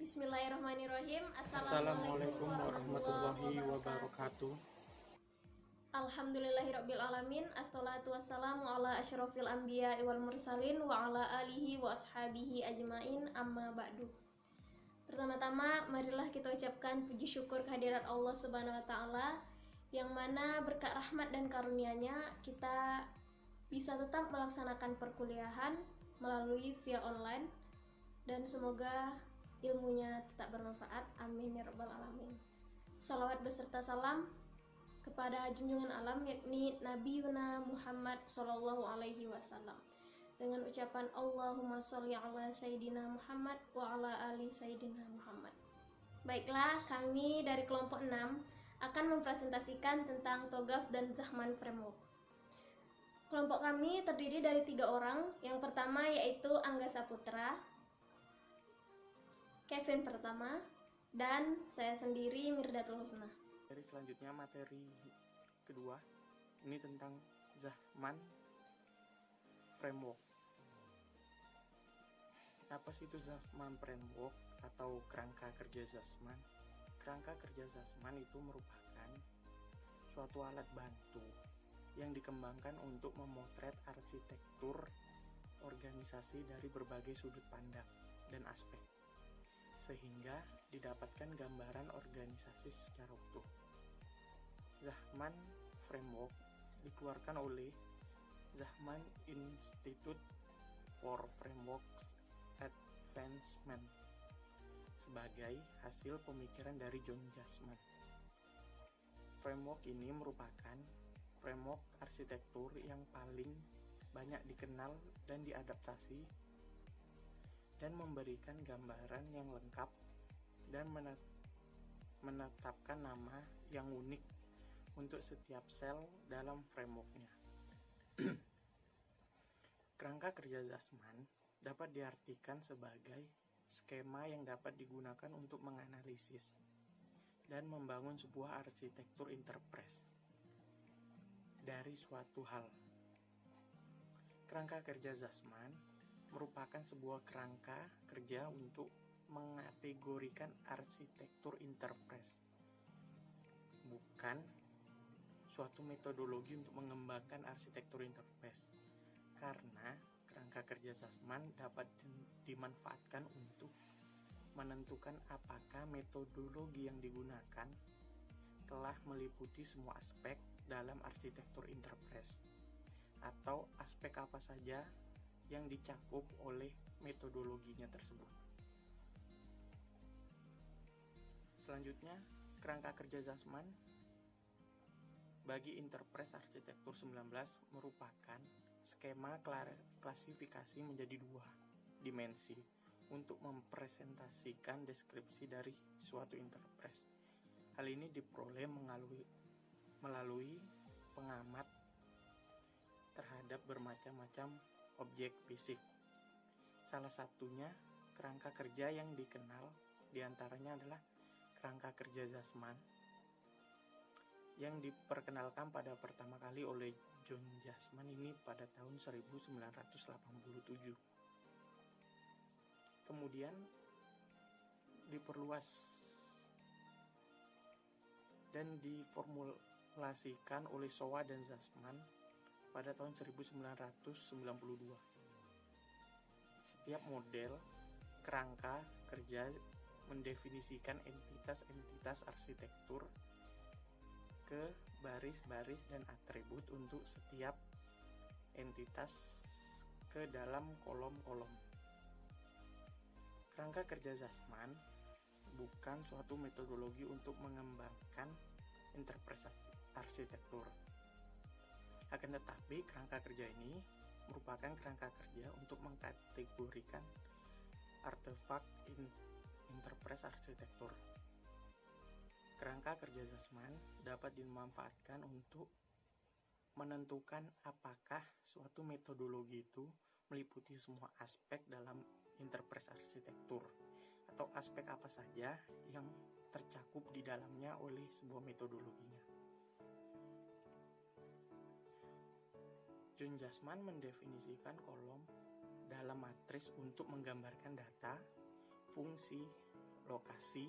Bismillahirrahmanirrahim. Assalamualaikum warahmatullahi wabarakatuh. Alhamdulillahirabbil alamin. Assalatu wassalamu ala asyrofil anbiya wal mursalin wa ala alihi wa ashabihi ajmain, amma ba'du. Pertama-tama marilah kita ucapkan puji syukur kehadirat Allah Subhanahu wa taala, yang mana berkat rahmat dan karunia-Nya kita bisa tetap melaksanakan perkuliahan melalui via online, dan semoga ilmunya tetap bermanfaat. Amin ya rabbal alamin. Salawat beserta salam kepada junjungan alam, yakni Nabi Yuna Muhammad Sallallahu Alaihi Wasallam, dengan ucapan Allahumma sholli ala Sayyidina Muhammad wa ala ali Sayyidina Muhammad. Baiklah, kami dari kelompok 6 akan mempresentasikan tentang TOGAF dan Zahman Framework. Kelompok kami terdiri dari 3 orang. Yang pertama yaitu Angga Saputra, Kevin pertama, dan saya sendiri Mirdatul Husna. Dari selanjutnya materi kedua, ini tentang Zahman Framework. Apa sih itu Zahman Framework atau kerangka kerja Zahman? Kerangka kerja Zahman itu merupakan suatu alat bantu yang dikembangkan untuk memotret arsitektur organisasi dari berbagai sudut pandang dan aspek, sehingga didapatkan gambaran organisasi secara utuh. Zahman Framework dikeluarkan oleh Zahman Institute for Framework Advancement sebagai hasil pemikiran dari John Zahman. Framework ini merupakan framework arsitektur yang paling banyak dikenal dan diadaptasi, dan memberikan gambaran yang lengkap dan menetapkan nama yang unik untuk setiap sel dalam frameworknya. Kerangka kerja Zahman dapat diartikan sebagai skema yang dapat digunakan untuk menganalisis dan membangun sebuah arsitektur interpres dari suatu hal. Kerangka kerja Zahman merupakan sebuah kerangka kerja untuk mengategorikan arsitektur interpres, bukan suatu metodologi untuk mengembangkan arsitektur interpres, karena kerangka kerja Zahman dapat dimanfaatkan untuk menentukan apakah metodologi yang digunakan telah meliputi semua aspek dalam arsitektur interpres, atau aspek apa saja yang dicakup oleh metodologinya tersebut. Selanjutnya, kerangka kerja Zahman bagi interpres arsitektur 19 merupakan skema klasifikasi menjadi 2 dimensi untuk mempresentasikan deskripsi dari suatu interpres. Hal ini diperoleh melalui pengamat terhadap bermacam-macam objek fisik. Salah satunya kerangka kerja yang dikenal diantaranya adalah kerangka kerja Zahman, yang diperkenalkan pada pertama kali oleh John Zahman ini pada tahun 1987. Kemudian diperluas dan diformulasikan oleh Sowa dan Zahman pada tahun 1992. Setiap model kerangka kerja mendefinisikan entitas-entitas arsitektur ke baris-baris dan atribut untuk setiap entitas ke dalam kolom-kolom. Kerangka kerja Zahman bukan suatu metodologi untuk mengembangkan interpretasi arsitektur. Akan tetapi, kerangka kerja ini merupakan kerangka kerja untuk mengkategorikan artefak interpres arsitektur. Kerangka kerja Zahman dapat dimanfaatkan untuk menentukan apakah suatu metodologi itu meliputi semua aspek dalam interpres arsitektur, atau aspek apa saja yang tercakup di dalamnya oleh sebuah metodologinya. John Zahman mendefinisikan kolom dalam matris untuk menggambarkan data, fungsi, lokasi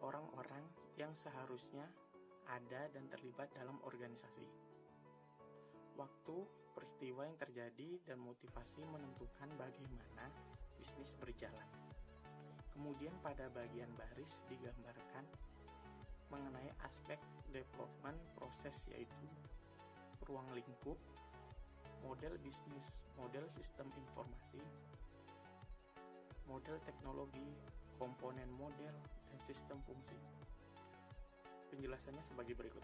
orang-orang yang seharusnya ada dan terlibat dalam organisasi. Waktu, peristiwa yang terjadi, dan motivasi menentukan bagaimana bisnis berjalan. Kemudian pada bagian baris digambarkan mengenai aspek development proses, yaitu ruang lingkup, model bisnis, model sistem informasi, model teknologi, komponen model, dan sistem fungsi. Penjelasannya sebagai berikut.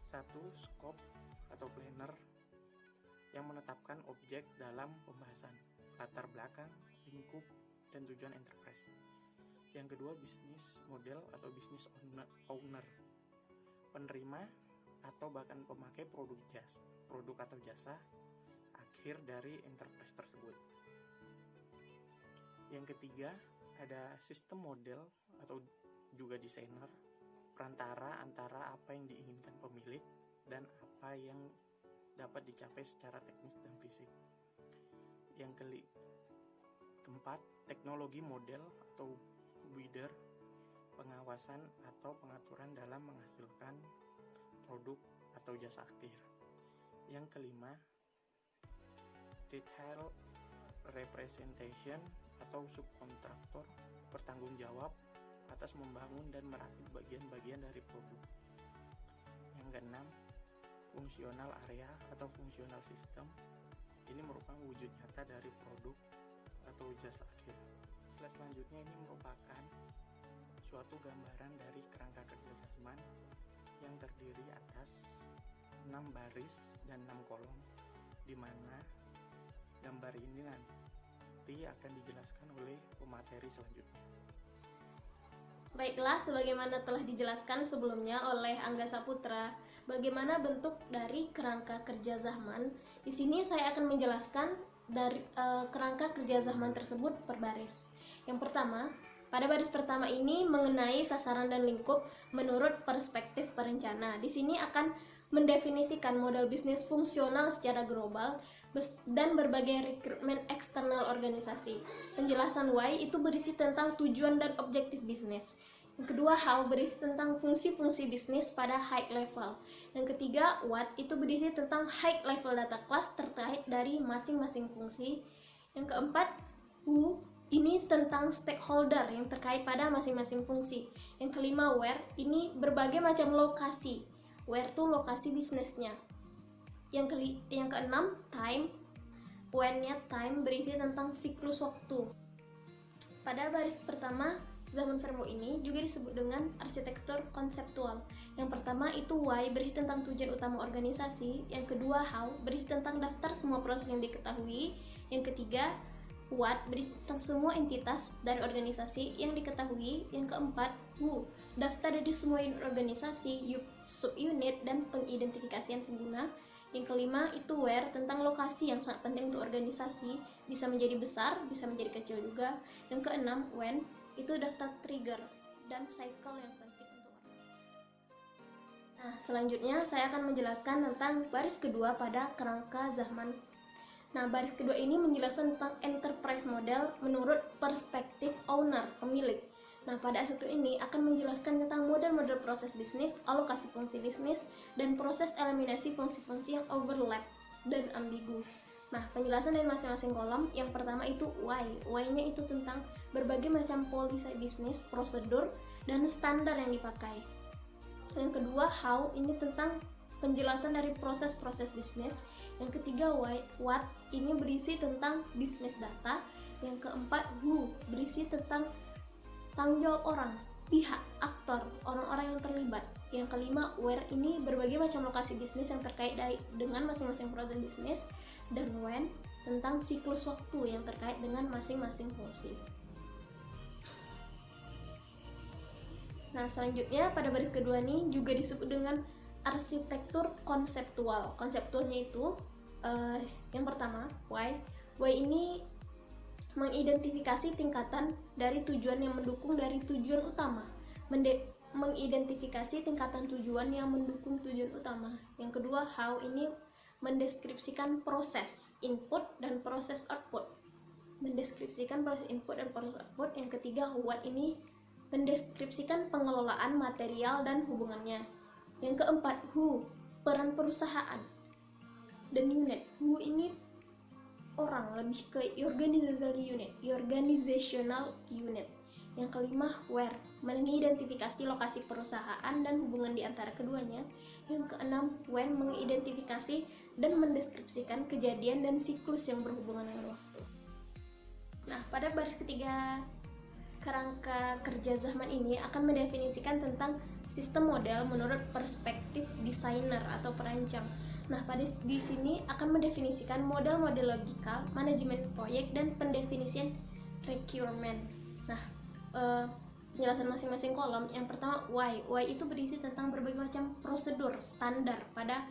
1. Scope atau planner yang menetapkan objek dalam pembahasan, latar belakang, lingkup, dan tujuan enterprise. Yang kedua, bisnis model atau bisnis owner, penerima atau bahkan pemakai produk atau jasa akhir dari enterprise tersebut. Yang ketiga, ada sistem model atau juga desainer, perantara antara apa yang diinginkan pemilik dan apa yang dapat dicapai secara teknis dan fisik. Yang keempat, teknologi model atau builder, pengawasan atau pengaturan dalam menghasilkan produk atau jasa akhir. Yang kelima, detail representation atau subkontraktor, bertanggung jawab atas membangun dan merakit bagian-bagian dari produk. Yang keenam, fungsional area atau fungsional system. Ini merupakan wujud nyata dari produk atau jasa akhir. Slide selanjutnya ini merupakan suatu gambaran dari kerangka kerja Zasman yang terdiri atas 6 baris dan 6 kolom, di mana gambar ini nanti akan dijelaskan oleh pemateri selanjutnya. Baiklah, sebagaimana telah dijelaskan sebelumnya oleh Angga Saputra, bagaimana bentuk dari kerangka kerja Zahman. Di sini saya akan menjelaskan dari kerangka kerja Zahman tersebut per baris. Yang pertama, pada baris pertama ini mengenai sasaran dan lingkup menurut perspektif perencana. Di sini akan mendefinisikan model bisnis fungsional secara global dan berbagai rekrutmen eksternal organisasi. Penjelasan why itu berisi tentang tujuan dan objektif bisnis. Yang kedua, how berisi tentang fungsi-fungsi bisnis pada high level. Yang ketiga, what itu berisi tentang high level data class terkait dari masing-masing fungsi. Yang keempat, who ini tentang stakeholder yang terkait pada masing-masing fungsi. Yang kelima, where ini berbagai macam lokasi. Where itu lokasi bisnisnya. Yang keenam, time. When-nya time berisi tentang siklus waktu. Pada baris pertama, Zaman Vermo ini juga disebut dengan arsitektur konseptual. Yang pertama itu why berisi tentang tujuan utama organisasi. Yang kedua, how berisi tentang daftar semua proses yang diketahui. Yang ketiga, what berisi tentang semua entitas dari organisasi yang diketahui. Yang keempat, who daftar dari semua unit organisasi, subunit, dan pengidentifikasian pengguna. Yang kelima itu where tentang lokasi yang sangat penting untuk organisasi, bisa menjadi besar, bisa menjadi kecil juga. Yang keenam, when itu daftar trigger dan cycle yang penting untuk organisasi. Nah, selanjutnya saya akan menjelaskan tentang baris kedua pada kerangka Zahman. Nah, baris kedua ini menjelaskan tentang enterprise model menurut perspektif owner, pemilik. Nah, pada satu ini akan menjelaskan tentang model-model proses bisnis, alokasi fungsi bisnis, dan proses eliminasi fungsi-fungsi yang overlap dan ambigu. Nah, penjelasan dari masing-masing kolom, yang pertama itu why. Why-nya itu tentang berbagai macam polisi bisnis, prosedur, dan standar yang dipakai. Yang kedua, how, ini tentang penjelasan dari proses-proses bisnis. Yang ketiga, why, what, ini berisi tentang bisnis data. Yang keempat, who, berisi tentang tanggung jawab orang, pihak, aktor, orang-orang yang terlibat. Yang kelima, where, ini berbagai macam lokasi bisnis yang terkait dengan masing-masing proses bisnis. Dan when, tentang siklus waktu yang terkait dengan masing-masing fungsi. Nah, selanjutnya pada baris kedua ini juga disebut dengan arsitektur konseptual. Konseptualnya itu yang pertama, why. Why ini mengidentifikasi tingkatan dari tujuan yang mendukung dari tujuan utama. Mengidentifikasi tingkatan tujuan yang mendukung tujuan utama. Yang kedua, how, ini mendeskripsikan proses input dan proses output. mendeskripsikan proses input dan proses output. Yang ketiga, what ini mendeskripsikan pengelolaan material dan hubungannya. Yang keempat, who, peran perusahaan dan unit. Who ini orang, lebih ke organizational unit. Yang kelima, where, mengidentifikasi lokasi perusahaan dan hubungan di antara keduanya. Yang keenam, when, mengidentifikasi dan mendeskripsikan kejadian dan siklus yang berhubungan dengan waktu. Nah, pada baris ketiga kerangka kerja zaman ini akan mendefinisikan tentang sistem model menurut perspektif desainer atau perancang. Nah, di sini akan mendefinisikan model-model logika, manajemen proyek, dan pendefinisian requirement. Nah, penjelasan masing-masing kolom. Yang pertama, why. Why itu berisi tentang berbagai macam prosedur standar pada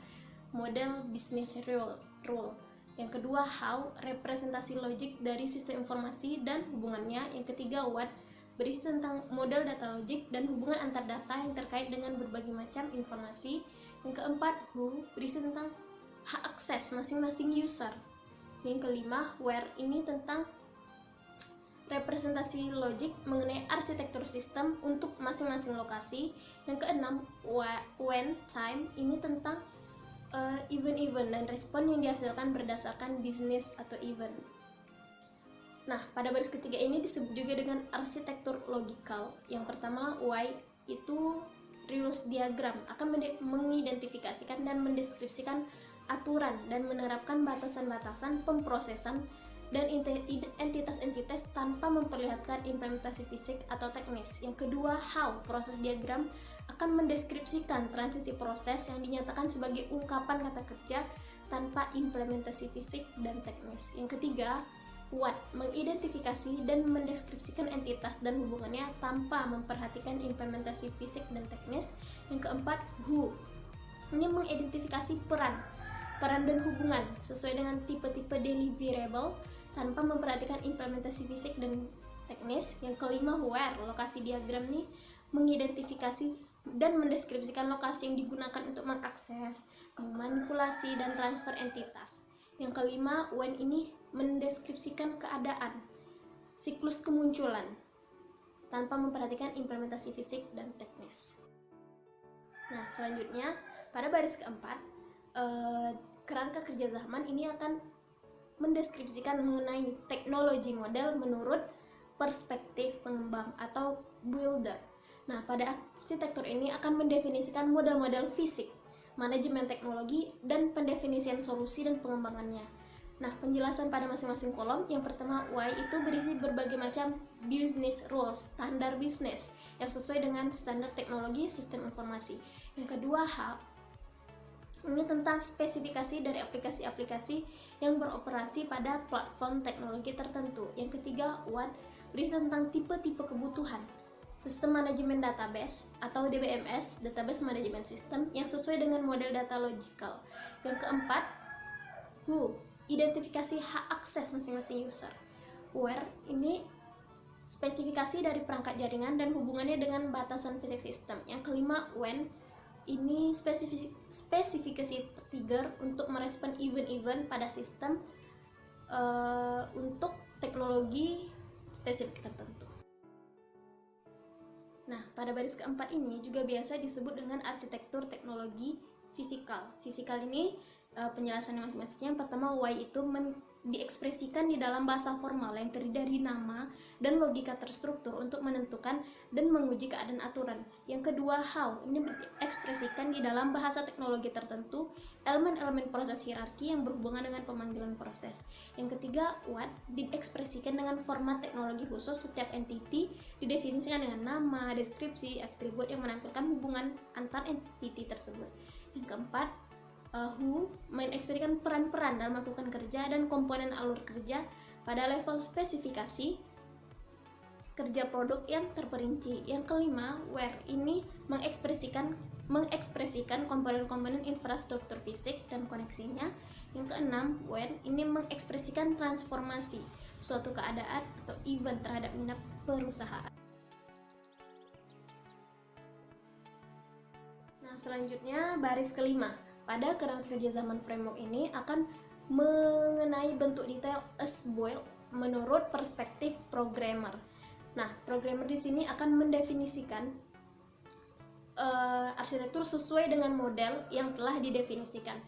model business rule. Yang kedua, how, representasi logik dari sistem informasi dan hubungannya. Yang ketiga, what, berisi tentang model data logik dan hubungan antar data yang terkait dengan berbagai macam informasi. Yang keempat, who, berisi tentang hak akses masing-masing user. Yang kelima, where, ini tentang representasi logik mengenai arsitektur sistem untuk masing-masing lokasi. Yang keenam, when, time, ini tentang event-event dan respon yang dihasilkan berdasarkan bisnis atau event. Nah, pada baris ketiga ini disebut juga dengan arsitektur logikal. Yang pertama, why, itu rules diagram akan mengidentifikasikan dan mendeskripsikan aturan dan menerapkan batasan-batasan pemrosesan dan entitas-entitas tanpa memperlihatkan implementasi fisik atau teknis. Yang kedua, how, proses diagram akan mendeskripsikan transisi proses yang dinyatakan sebagai ungkapan kata kerja tanpa implementasi fisik dan teknis. Yang ketiga, what, mengidentifikasi dan mendeskripsikan entitas dan hubungannya tanpa memperhatikan implementasi fisik dan teknis. Yang keempat, who, ini mengidentifikasi peran dan hubungan sesuai dengan tipe-tipe deliverable tanpa memperhatikan implementasi fisik dan teknis. Yang kelima, where, lokasi diagram nih mengidentifikasi dan mendeskripsikan lokasi yang digunakan untuk mengakses, memanipulasi, dan transfer entitas. Yang kelima, when, ini mendeskripsikan keadaan, siklus kemunculan, tanpa memperhatikan implementasi fisik dan teknis. Nah, selanjutnya, pada baris keempat, kerangka kerja zaman ini akan mendeskripsikan mengenai teknologi model menurut perspektif pengembang atau builder. Nah, pada arsitektur ini akan mendefinisikan model-model fisik, manajemen teknologi, dan pendefinisian solusi dan pengembangannya. Nah, penjelasan pada masing-masing kolom. Yang pertama, why, itu berisi berbagai macam business rules, standar bisnis yang sesuai dengan standar teknologi sistem informasi. Yang kedua, how, ini tentang spesifikasi dari aplikasi-aplikasi yang beroperasi pada platform teknologi tertentu. Yang ketiga, what, berisi tentang tipe-tipe kebutuhan sistem manajemen database atau DBMS, database management system, yang sesuai dengan model data logical. Yang keempat, who, identifikasi hak akses masing-masing user. Where, ini spesifikasi dari perangkat jaringan dan hubungannya dengan batasan fisik sistem. Yang kelima, when, ini spesifikasi trigger untuk merespon event-event pada sistem untuk teknologi spesifik tertentu. Nah, pada baris keempat ini juga biasa disebut dengan arsitektur teknologi fisikal. Fisikal ini penjelasannya masing-masing. Yang pertama, why, itu diekspresikan di dalam bahasa formal yang terdiri dari nama dan logika terstruktur untuk menentukan dan menguji keadaan aturan. Yang kedua, how, ini diekspresikan di dalam bahasa teknologi tertentu, elemen-elemen proses hierarki yang berhubungan dengan pemanggilan proses. Yang ketiga, what, diekspresikan dengan format teknologi khusus. Setiap entity didefinisikan dengan nama, deskripsi, atribut yang menampilkan hubungan antar entity tersebut. Yang keempat, who, mengekspresikan peran-peran dalam melakukan kerja dan komponen alur kerja pada level spesifikasi kerja produk yang terperinci. Yang kelima, where, ini mengekspresikan komponen-komponen infrastruktur fisik dan koneksinya. Yang keenam, when, ini mengekspresikan transformasi suatu keadaan atau event terhadap minat perusahaan. Nah, selanjutnya baris kelima. Pada kerangka kerja zaman framework ini akan mengenai bentuk detail as built menurut perspektif programmer. Nah, programmer di sini akan mendefinisikan arsitektur sesuai dengan model yang telah didefinisikan.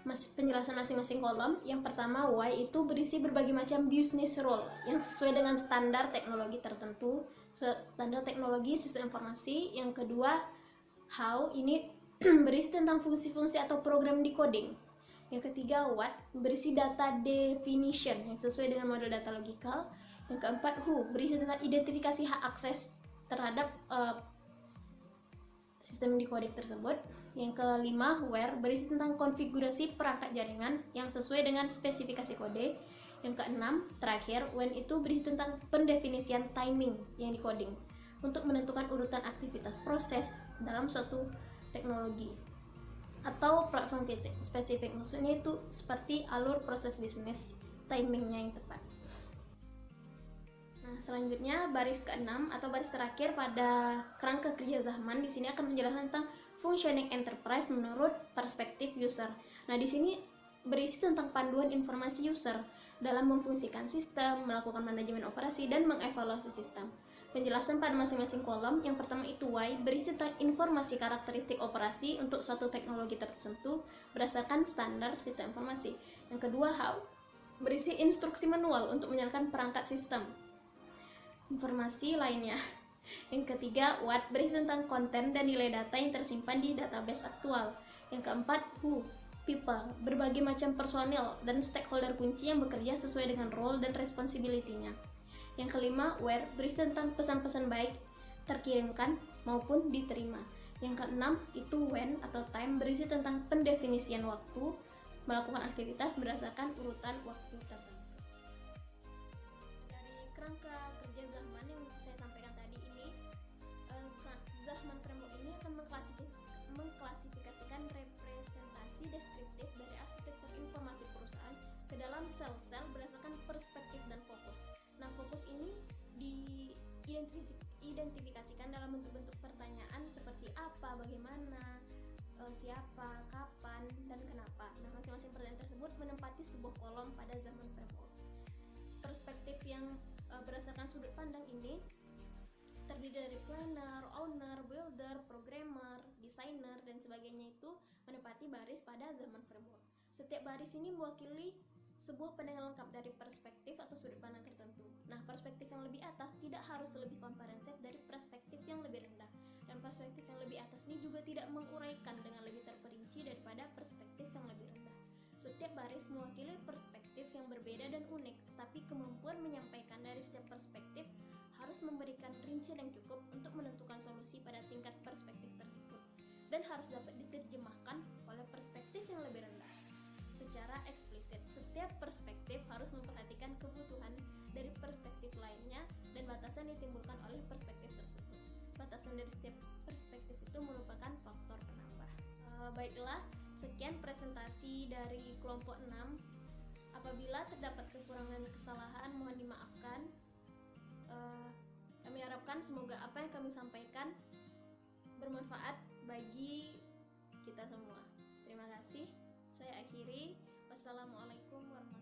Penjelasan masing-masing kolom. Yang pertama, why itu berisi berbagai macam business role yang sesuai dengan standar teknologi tertentu, standar teknologi sistem informasi. Yang kedua, how ini berisi tentang fungsi-fungsi atau program decoding. Yang ketiga, what berisi data definition yang sesuai dengan model data logikal. Yang keempat, who berisi tentang identifikasi hak akses terhadap sistem decoding tersebut. Yang kelima, where berisi tentang konfigurasi perangkat jaringan yang sesuai dengan spesifikasi kode. Yang keenam, terakhir, when itu berisi tentang pendefinisian timing yang decoding untuk menentukan urutan aktivitas proses dalam suatu teknologi atau platform fisik spesifik. Maksudnya itu seperti alur proses bisnis, timingnya yang tepat. Nah, selanjutnya baris ke-6 atau baris terakhir pada kerangka kerja zaman di sini akan menjelaskan tentang functioning enterprise menurut perspektif user. Nah, di sini berisi tentang panduan informasi user dalam memfungsikan sistem, melakukan manajemen operasi, dan mengevaluasi sistem. Penjelasan pada masing-masing kolom. Yang pertama itu why berisi tentang informasi karakteristik operasi untuk suatu teknologi tertentu berdasarkan standar sistem informasi. Yang kedua, how berisi instruksi manual untuk menjalankan perangkat sistem informasi lainnya. Yang ketiga, what berisi tentang konten dan nilai data yang tersimpan di database aktual. Yang keempat, who people berbagai macam personil dan stakeholder kunci yang bekerja sesuai dengan role dan responsibility-nya. Yang kelima, where berisi tentang pesan-pesan baik terkirimkan maupun diterima. Yang keenam itu when atau time berisi tentang pendefinisian waktu melakukan aktivitas berdasarkan urutan waktu tertentu. Dari kerangka kerja zaman yang saya sampaikan tadi ini, Zahman Framework ini akan mengklasifikasikan representasi deskriptif dari arsitektur informasi perusahaan ke dalam sel-sel berdasarkan perspektif dan fokus. Nah, fokus ini diidentifikasikan dalam bentuk-bentuk pertanyaan seperti apa, bagaimana, siapa, kapan, dan kenapa. Nah, masing-masing pertanyaan tersebut menempati sebuah kolom pada zaman framework. Perspektif yang berdasarkan sudut pandang ini terdiri dari planner, owner, builder, programmer, designer, dan sebagainya itu menempati baris pada zaman framework. Setiap baris ini mewakili sebuah pandangan lengkap dari perspektif atau sudut pandang tertentu. Nah, perspektif yang lebih atas tidak harus lebih komprehensif dari perspektif yang lebih rendah. Dan perspektif yang lebih atas ini juga tidak menguraikan dengan lebih terperinci daripada perspektif yang lebih rendah. Setiap baris mewakili perspektif yang berbeda dan unik, tapi kemampuan menyampaikan dari setiap perspektif harus memberikan rincian yang cukup untuk menentukan solusi pada tingkat perspektif tersebut, dan harus dapat diterjemahkan oleh perspektif yang lebih rendah. Secara eksplisit, setiap perspektif harus memperhatikan kebutuhan dari perspektif lainnya dan batasan yang ditimbulkan oleh perspektif tersebut. Batasan dari setiap perspektif itu merupakan faktor penambah. Baiklah, sekian presentasi dari kelompok 6. Apabila terdapat kekurangan dan kesalahan, mohon dimaafkan. Kami harapkan semoga apa yang kami sampaikan bermanfaat bagi kita semua. Terima kasih. Saya akhiri. Wassalamualaikum warahmatullahi wabarakatuh.